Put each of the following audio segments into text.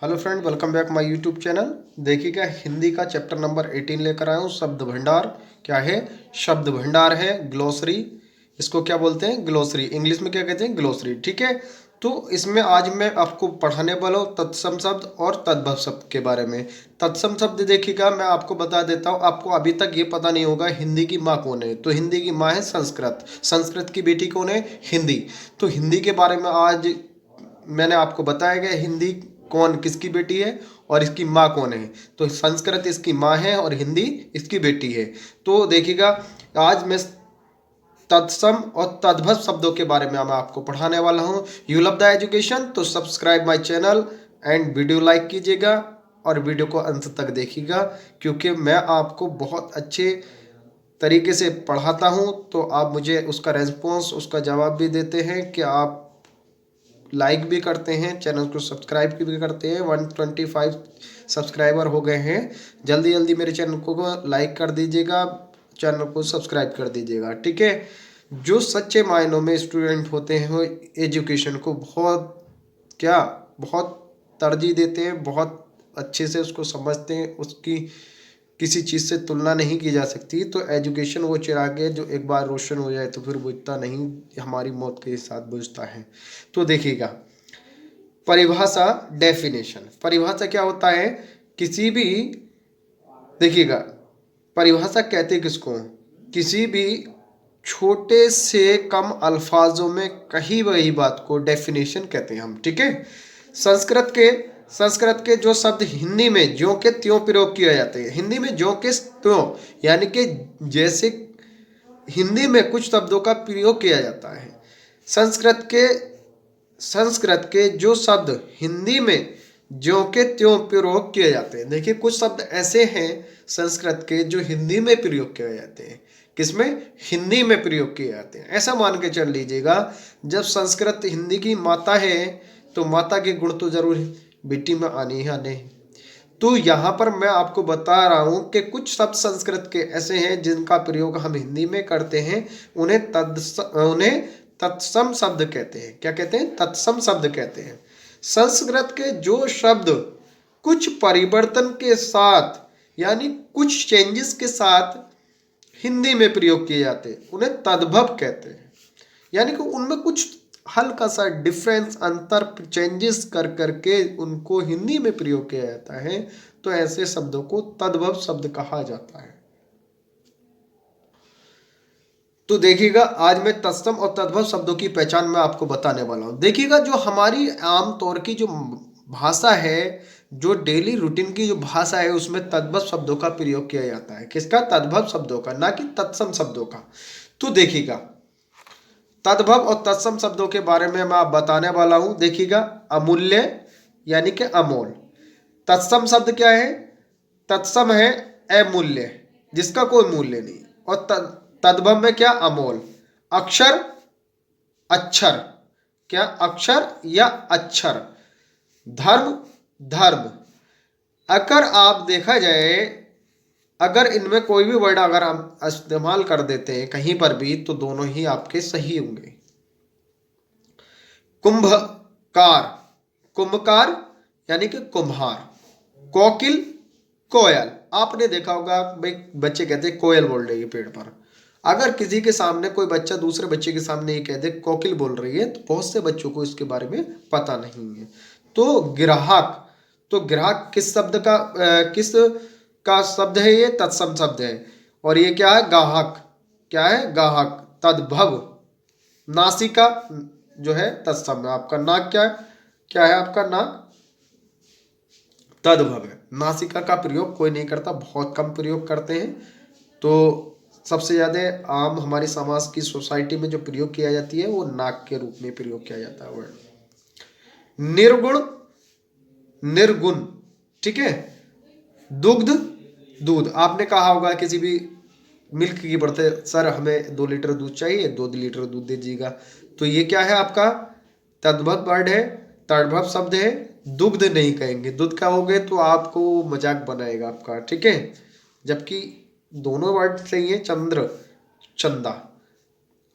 Hello friend, welcome back my YouTube channel. देखिएगा, हिंदी का chapter number 18 लेकर आया हूँ। शब्द भंडार क्या है? शब्द भंडार है, ग्लोसरी। इसको क्या बोलते हैं? ग्लोसरी। इंग्लिश में क्या कहते हैं? ग्लोसरी। ठीक है। तो इसमें आज मैं आपको पढ़ाने वाला हूँ तत्सम शब्द और तद्भव शब्द के बारे में। तत्सम शब्द देखिएगा, मैं आपको बता देता हूँ। आपको अभी तक ये पता नहीं होगा हिंदी की माँ कौन है। तो हिंदी की माँ है संस्कृत। संस्कृत की बेटी कौन है? हिंदी। तो हिंदी के बारे में आज मैंने आपको बताया गया हिंदी कौन किसकी बेटी है और इसकी माँ कौन है। तो संस्कृत इसकी माँ है और हिंदी इसकी बेटी है। तो देखिएगा, आज मैं तत्सम और तद्भव शब्दों के बारे में मैं आपको पढ़ाने वाला हूँ। यू लव द एजुकेशन, तो subscribe my channel and video like कीजिएगा और वीडियो को अंत तक देखिएगा, क्योंकि मैं आपको बहुत अच्छे तरीके से पढ़ाता हूँ। तो आप मुझे उसका रेस्पॉन्स, उसका जवाब भी देते हैं कि आप लाइक भी करते हैं, चैनल को सब्सक्राइब भी करते हैं। 125 सब्सक्राइबर हो गए हैं। जल्दी जल्दी मेरे चैनल को लाइक कर दीजिएगा, चैनल को सब्सक्राइब कर दीजिएगा। ठीक है। जो सच्चे मायनों में स्टूडेंट होते हैं वो एजुकेशन को बहुत तरजीह देते हैं, बहुत अच्छे से उसको समझते हैं। उसकी किसी चीज़ से तुलना नहीं की जा सकती। तो एजुकेशन वो चिराग है जो एक बार रोशन हो जाए तो फिर बुझता नहीं, हमारी मौत के साथ बुझता है। तो देखिएगा, परिभाषा, डेफिनेशन। परिभाषा क्या होता है? किसी भी, देखिएगा, परिभाषा कहते किसको? किसी भी छोटे से कम अल्फाजों में कही वही बात को डेफिनेशन कहते हैं हम। ठीक है। संस्कृत के जो शब्द हिंदी में ज्यों के त्यों प्रयोग किए जाते हैं। हिंदी में ज्यों के त्यों, यानी कि जैसे हिंदी में कुछ शब्दों का प्रयोग किया जाता है, संस्कृत के जो शब्द हिंदी में ज्यों के त्यों प्रयोग किए जाते हैं। देखिए, कुछ शब्द ऐसे हैं संस्कृत के जो हिंदी में प्रयोग किए जाते हैं। किसमें? हिंदी में प्रयोग किए जाते हैं। ऐसा मान के चल लीजिएगा, जब संस्कृत हिंदी की माता है तो माता के गुण तो जरूर बेटी में आने ही आने हैं। तो यहाँ पर मैं आपको बता रहा हूँ कि कुछ शब्द संस्कृत के ऐसे हैं जिनका प्रयोग हम हिंदी में करते हैं। उन्हें तत्सम शब्द कहते हैं। क्या कहते हैं? तत्सम शब्द कहते हैं। संस्कृत के जो शब्द कुछ परिवर्तन के साथ, यानी कुछ चेंजेस के साथ हिंदी में प्रयोग किए जाते हैं, उन्हें तद्भव कहते हैं। यानी कि उनमें कुछ हल्का सा डिफरेंस, अंतर, चेंजेस कर करके उनको हिंदी में प्रयोग किया जाता है। तो ऐसे शब्दों को तद्भव शब्द कहा जाता है। तो देखिएगा, आज मैं तत्सम और तद्भव शब्दों की पहचान मैं आपको बताने वाला हूं। देखिएगा, जो हमारी आम तौर की जो भाषा है, जो डेली रूटीन की जो भाषा है, उसमें तद्भव शब्दों का प्रयोग किया जाता है। किसका? तद्भव शब्दों का, ना कि तत्सम शब्दों का। तो देखिएगा, तद्भव और तत्सम शब्दों के बारे में मैं आप बताने वाला हूं। देखिएगा, अमूल्य यानी कि अमोल। तत्सम शब्द क्या है? तत्सम है अमूल्य, जिसका कोई मूल्य नहीं। और तद्भव में क्या? अमोल। अक्षर, अक्षर। क्या? अक्षर या अक्षर। धर्म, धर्म। अगर आप देखा जाए, अगर इनमें कोई भी वर्ड अगर हम इस्तेमाल कर देते हैं कहीं पर भी, तो दोनों ही आपके सही होंगे। कुंभकार, कुंभकार यानी कि कुम्हार। कोकिल, कोयल। आपने देखा होगा भाई, बच्चे कहते हैं कोयल बोल रही है पेड़ पर। अगर किसी के सामने कोई बच्चा दूसरे बच्चे के सामने ये कह दे कोकिल बोल रही है, तो बहुत से बच्चों को इसके बारे में पता नहीं है। तो ग्राहक, तो ग्राहक किस शब्द का किस का शब्द है? ये तत्सम शब्द है। और ये क्या है? गाहक। क्या है? गाहक। तद्भव। नासिका जो है तत्सम है। आपका नाक क्या है? क्या है आपका नाक? तद्भव है। नासिका का प्रयोग कोई नहीं करता, बहुत कम प्रयोग करते हैं। तो सबसे ज्यादा आम हमारी समाज की सोसाइटी में जो प्रयोग किया जाती है वो नाक के रूप में प्रयोग किया जाता है वर्ड। निर्गुण, निर्गुण। ठीक है। दुग्ध, दूध। आपने कहा होगा किसी भी मिल्क की बढ़ते, सर हमें 2 लीटर दूध चाहिए, 2 लीटर दूध दीजिएगा। तो ये क्या है आपका? तद्भव वर्ड है, तद्भव शब्द है। दुग्ध नहीं कहेंगे, दूध का हो गए तो आपको मजाक बनाएगा आपका। ठीक है। जबकि दोनों वर्ड सही है। चंद्र, चंदा।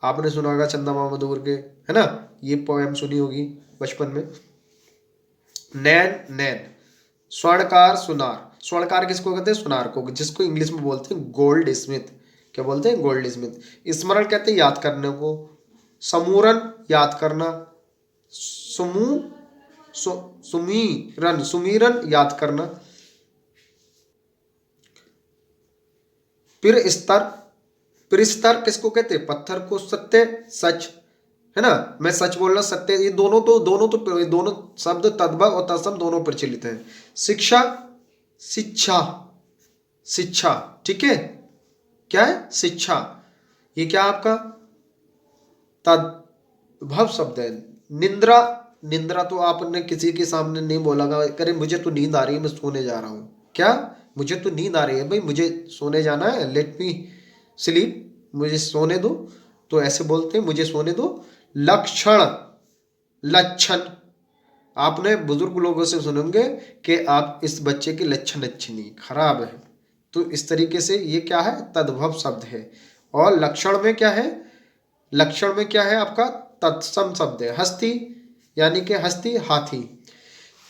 आपने सुना होगा चंदा मामा दूर के, है ना? ये पोएम सुनी होगी बचपन में। नैन, नैन। स्वर्णकार सुनार, स्वर्णकार किसको कहते हैं? सुनार को, जिसको इंग्लिश में बोलते हैं गोल्ड स्मिथ। क्या बोलते हैं? Gold Smith. स्मरण कहते हैं याद करने को, समूरन याद करना, सुमू सुमीरन, सुमीरन याद करना, फिर स्तर, फिर स्तर किसको कहते हैं? पत्थर को। सत्य सच, है ना, मैं सच बोलना, सत्य, ये दोनों शब्द तद्भव और तत्सम दोनों प्रचलित हैं। शिक्षा, शिक्षा, शिक्षा, ठीक है, क्या है? शिक्षा। ये क्या आपका तद्भव शब्द है। निंद्रा, निंद्रा तो आपने किसी के सामने नहीं बोला करे मुझे तो नींद आ रही है, मैं सोने जा रहा हूं। क्या? मुझे तो नींद आ रही है भाई, मुझे सोने जाना है, लेट मी स्लीप, मुझे सोने दो, तो ऐसे बोलते हैं, मुझे सोने दो। लक्षण, लक्षण, आपने बुजुर्ग लोगों से सुनेंगे कि आप इस बच्चे के लक्षण अच्छे नहीं, खराब है, तो इस तरीके से ये क्या है? तद्भव शब्द है। और लक्षण में क्या है? लक्षण में क्या है आपका? तत्सम शब्द है। हस्ती, यानी कि हस्ती, हाथी।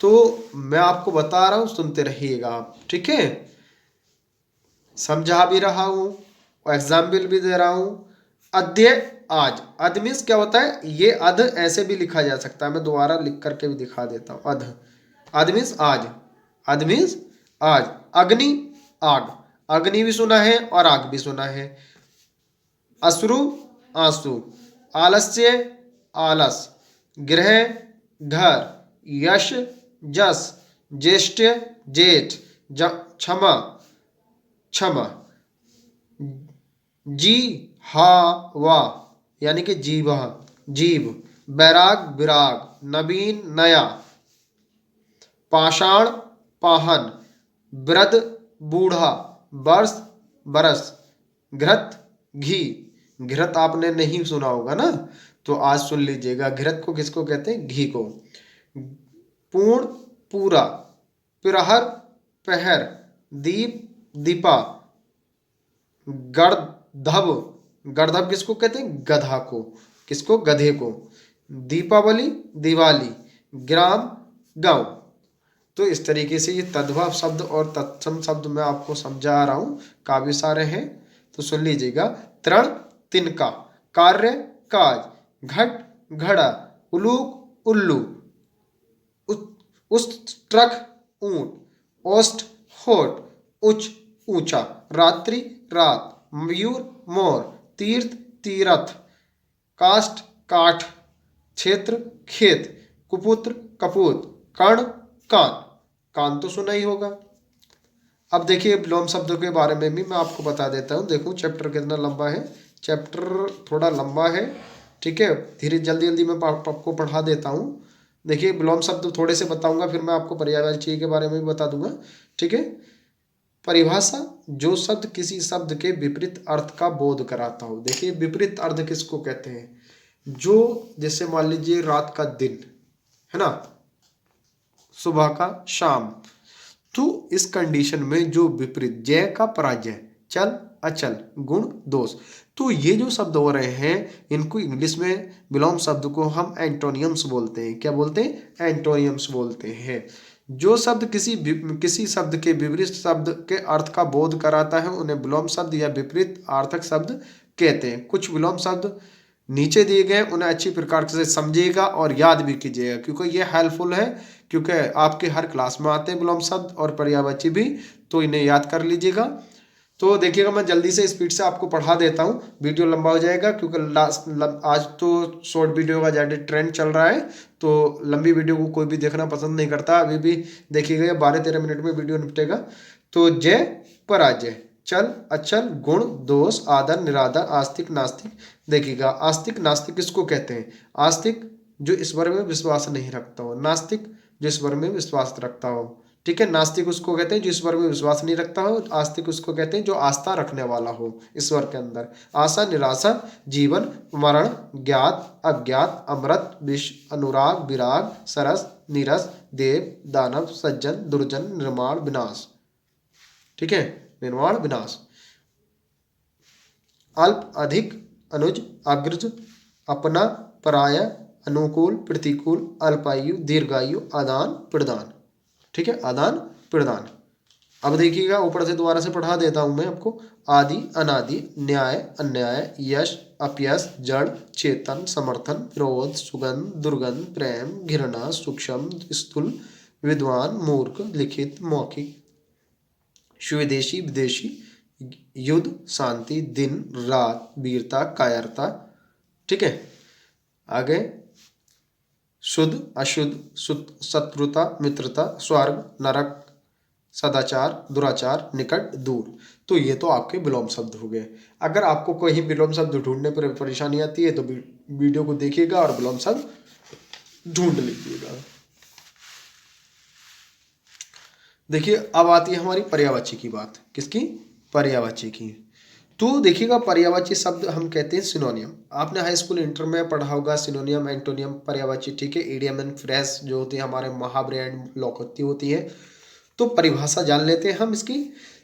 तो मैं आपको बता रहा हूं, सुनते रहिएगा आप, ठीक है? समझा भी रहा हूं और एग्जाम्पल भी दे रहा हूं। अद्य, आज। अध मीन्स क्या होता है? ये अध ऐसे भी लिखा जा सकता है, मैं दोबारा लिख करके भी दिखा देता हूं। अध, अध मीन्स आज, अध मीन्स आज। अग्नि, आग, अग्नि भी सुना है और आग भी सुना है। अश्रु, आंसू। आलस्य, आलस। गृह, घर। यश, जस। ज्येष्ठ, जेठ। क्षमा, क्षमा। जी हा वा, यानी कि जीव, जीव। बैराग, विराग। नवीन, नया। पाषाण, पाहन। वृद्ध, बूढ़ा। वर्ष, बरस। घृत, घी। घृत आपने नहीं सुना होगा ना, तो आज सुन लीजिएगा। घृत को किसको कहते हैं? घी को। पूर्ण, पूरा। प्रहर, पहर। दीप, दीपा। गर्धव, गर्धव किसको कहते हैं? गधा को। किसको? गधे को। दीपावली, दिवाली। ग्राम, गांव। तो इस तरीके से ये तद्भव शब्द और तत्सम शब्द मैं आपको समझा रहा हूं, काफी सारे हैं, तो सुन लीजिएगा। तृण, तिनका। कार्य, काज। घट, घड़ा। उलूक, उल्लू। उष्ट्रक, ऊंट। ओष्ठ, होठ। उच्च, ऊंचा। रात्रि, रात। मयूर, मोर। तीर्थ, तीरथ। काष्ठ, काठ। क्षेत्र, खेत। कुपुत्र, कपूत। कर्ण, कान। कान तो सुना ही होगा। अब देखिए विलोम शब्दों के बारे में भी मैं आपको बता देता हूँ। देखो चैप्टर कितना लंबा है, चैप्टर थोड़ा लंबा है, ठीक है, धीरे जल्दी जल्दी मैं आपको पढ़ा देता हूँ। देखिए विलोम शब्द थोड़े से बताऊंगा, फिर मैं आपको पर्यायवाची के बारे में भी बता दूंगा, ठीक है। परिभाषा, जो शब्द किसी शब्द के विपरीत अर्थ का बोध कराता हो। देखिए विपरीत अर्थ किसको कहते हैं? जो, जैसे मान लीजिए रात का दिन, है ना, सुबह का शाम, तो इस कंडीशन में जो विपरीत, जय का पराजय, चल अचल, गुण दोष, तो ये जो शब्द हो रहे हैं इनको इंग्लिश में विलोम शब्द को हम एंटोनियम्स बोलते हैं। क्या बोलते हैं? एंटोनियम्स बोलते हैं। जो शब्द किसी शब्द के विपरीत शब्द के अर्थ का बोध कराता है उन्हें विलोम शब्द या विपरीत अर्थक शब्द कहते हैं। कुछ विलोम शब्द नीचे दिए गए, उन्हें अच्छी प्रकार से समझिएगा और याद भी कीजिएगा, क्योंकि ये हेल्पफुल है, क्योंकि आपके हर क्लास में आते हैं विलोम शब्द और पर्यायवाची भी, तो इन्हें याद कर लीजिएगा। तो देखिएगा मैं जल्दी से स्पीड से आपको पढ़ा देता हूँ, वीडियो लंबा हो जाएगा, क्योंकि आज तो शॉर्ट वीडियो का ज़्यादा ट्रेंड चल रहा है, तो लंबी वीडियो को कोई भी देखना पसंद नहीं करता। अभी भी देखिएगा 12-13 मिनट में वीडियो निपटेगा। तो जय, पराजय, चल अचल, गुण दोष, आदर निरादर, आस्तिक नास्तिक। देखिएगा आस्तिक नास्तिक किसको कहते हैं? आस्तिक जो ईश्वर में विश्वास नहीं रखता हो, नास्तिक जो ईश्वर में विश्वास रखता हो, ठीक है। नास्तिक उसको कहते हैं जो ईश्वर में विश्वास नहीं रखता हो, आस्तिक उसको कहते हैं जो आस्था रखने वाला हो ईश्वर के अंदर। आशा, निराशा, जीवन, मरण, ज्ञात, अज्ञात, अमृत, विष, अनुराग, विराग, सरस, नीरस, देव, दानव, सज्जन, दुर्जन, निर्माण, विनाश, ठीक है, निर्माण, विनाश। अल्प, अधिक, अनुज, अग्रज, अपना, पराया, अनुकूल, प्रतिकूल, अल्पायु, दीर्घायु, आदान प्रदान। ठीक है, आदान प्रदान। अब देखिएगा ऊपर से दोबारा से पढ़ा देता हूं मैं आपको। आदि, अनादि, न्याय, अन्याय, यश, अपयश, जड़, चेतन, समर्थन, विरोध, सुगंध, दुर्गंध, प्रेम, घृणा, सूक्ष्म, स्थूल, विद्वान, मूर्ख, लिखित, मौखिक, स्वदेशी, विदेशी, युद्ध, शांति, दिन, रात, वीरता, कायरता। ठीक है, आगे शुद्ध, अशुद्ध, शत्रुता, मित्रता, स्वर्ग, नरक, सदाचार, दुराचार, निकट, दूर। तो ये तो आपके विलोम शब्द हो गए। अगर आपको कोई विलोम शब्द ढूंढने पर परेशानी आती है तो वीडियो को देखिएगा और विलोम शब्द ढूंढ लीजिएगा। देखिए अब आती है हमारी पर्यायवाची की बात। किसकी? पर्यायवाची की। तो देखिएगा पर्यायवाची शब्द हम कहते हैं सिनोनियम। आपने हाई स्कूल इंटर में पढ़ा होगा सिनोनियम, एंटोनियम, पर्यायवाची। ठीक है, इडियम एंड फ्रेज जो होती है हमारे मुहावरे एंड लोकोक्ति होती है। तो परिभाषा जान लेते हैं हम इसकी।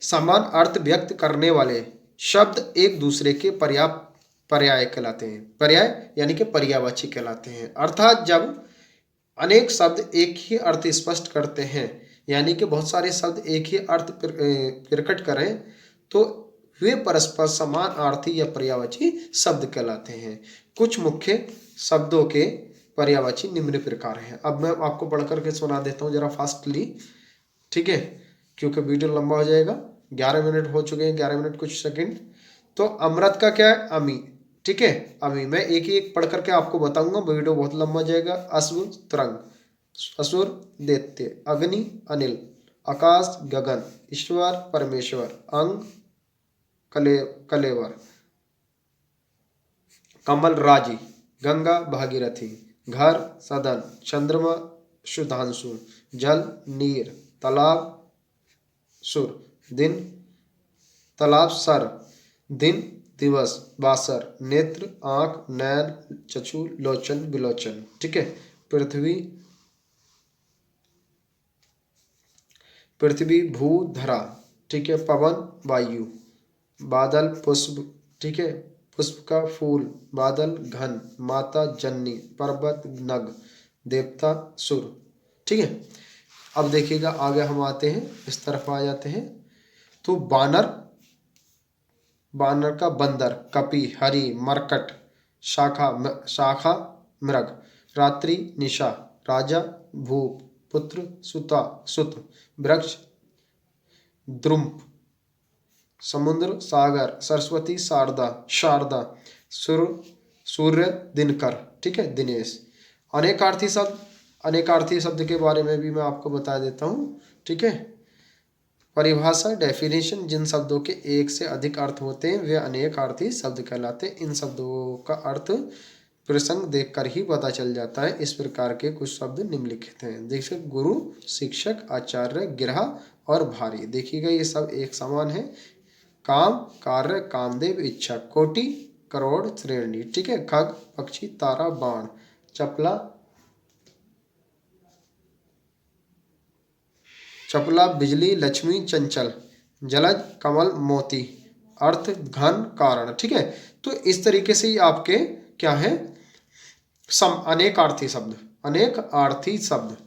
समान अर्थ व्यक्त करने वाले शब्द एक दूसरे के पर्याय कहलाते हैं। पर्याय यानी कि पर्यायवाची कहलाते हैं। अर्थात जब अनेक शब्द एक ही अर्थ स्पष्ट करते हैं, यानी कि बहुत सारे शब्द एक ही अर्थ प्रकट करें, तो वे परस्पर समानार्थी या पर्यायवाची शब्द कहलाते हैं। कुछ मुख्य शब्दों के पर्यायवाची निम्न प्रकार हैं। अब मैं आपको पढ़ करके सुना देता हूँ जरा फास्टली। ठीक है, क्योंकि वीडियो लंबा हो जाएगा। 11 मिनट हो चुके हैं, 11 मिनट कुछ सेकंड। तो अमृत का क्या है? अमी। ठीक है, अमी। मैं एक ही एक पढ़ करके आपको बताऊंगा, वीडियो बहुत लंबा हो जाएगा। असुर, तरंग, असुर, दैत्य, अग्नि, अनिल, आकाश, गगन, ईश्वर, परमेश्वर, अंग, कलेवर, कमल, राजी, गंगा, भागीरथी, घर, सदन, चंद्रमा, सुधांशु, जल, नीर, तालाब, सुर, दिन, तालाब, सर, दिन, दिवस, बासर, नेत्र, आंख, नयन, चक्षु, लोचन, विलोचन। ठीक है, पृथ्वी, पृथ्वी, भू, धरा। ठीक है, पवन, वायु, बादल, पुष्प। ठीक है, पुष्प का फूल, बादल, घन, माता, जननी, पर्वत, नग, देवता, सुर। ठीक है, अब देखिएगा आगे हम आते हैं, इस तरफ आ जाते हैं। तो बानर, बानर का बंदर, कपि, हरि, मरकट, शाखा, मृग, रात्रि, निशा, राजा, भूप, पुत्र, सुता, सुत, वृक्ष, द्रुम, समुद्र, सागर, सरस्वती, शारदा, शारदा, सूर्य, दिनकर। ठीक है, दिनेश। अनेकार्थी शब्द, अनेकार्थी शब्द के बारे में भी मैं आपको बता देता हूँ। ठीक है, परिभाषा, डेफिनेशन। जिन शब्दों के एक से अधिक अर्थ होते हैं वे अनेकार्थी शब्द कहलाते हैं। इन शब्दों का अर्थ प्रसंग देखकर ही पता चल जाता है। इस प्रकार के कुछ शब्द निम्नलिखित हैं। देखिए, गुरु, शिक्षक, आचार्य, गिरहा और भारी। देखिएगा ये सब एक समान है। काम, कार्य, कामदेव, इच्छा, कोटि, करोड़, श्रेणी। ठीक है, खग, पक्षी, तारा, बाण, चपला, चपला, बिजली, लक्ष्मी, चंचल, जलज, कमल, मोती, अर्थ, घन, कारण। ठीक है, तो इस तरीके से ही आपके क्या है अनेकार्थी शब्द, अनेक आर्थी शब्द।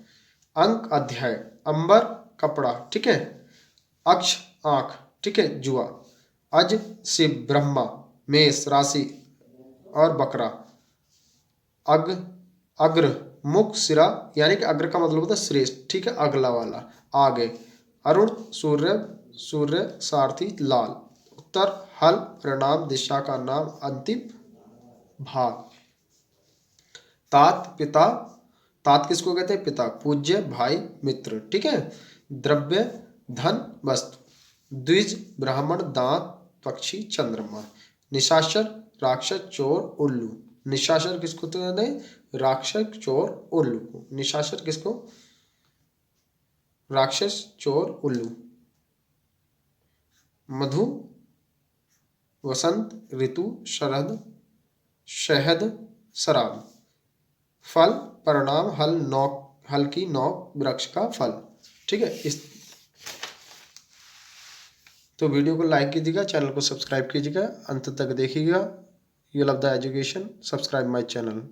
अंक, अध्याय, अंबर, कपड़ा। ठीक है, अक्ष, आंख। ठीक है, जुआ, अज, शिव, ब्रह्मा, मेष, राशि और बकरा, अग, अग्र, मुख, सिरा, यानी कि अग्र का मतलब होता है श्रेष्ठ। ठीक है, अगला वाला। आगे, अरुण, सूर्य, सूर्य, सारथी, लाल, उत्तर, हल, परिणाम, दिशा का नाम, अंतिम भाग, तात, पिता, तात किसको कहते हैं? पिता, पूज्य, भाई, मित्र। ठीक है, द्रव्य, धन, वस्तु, द्विज, ब्राह्मण, दांत, पक्षी, चंद्रमा, निशाचर, राक्षस, चोर, उल्लू। निशाचर किसको कहते हैं? राक्षस, चोर, उल्लू को। निशाचर किसको? राक्षस, चोर, उल्लू। मधु, वसंत, ऋतु, शरद, शहद, शराब, फल, परिणाम, हल की नोक, वृक्ष का फल। ठीक है, इस तो वीडियो को लाइक कीजिएगा, चैनल को सब्सक्राइब कीजिएगा, अंत तक देखिएगा। You love the education, subscribe my channel.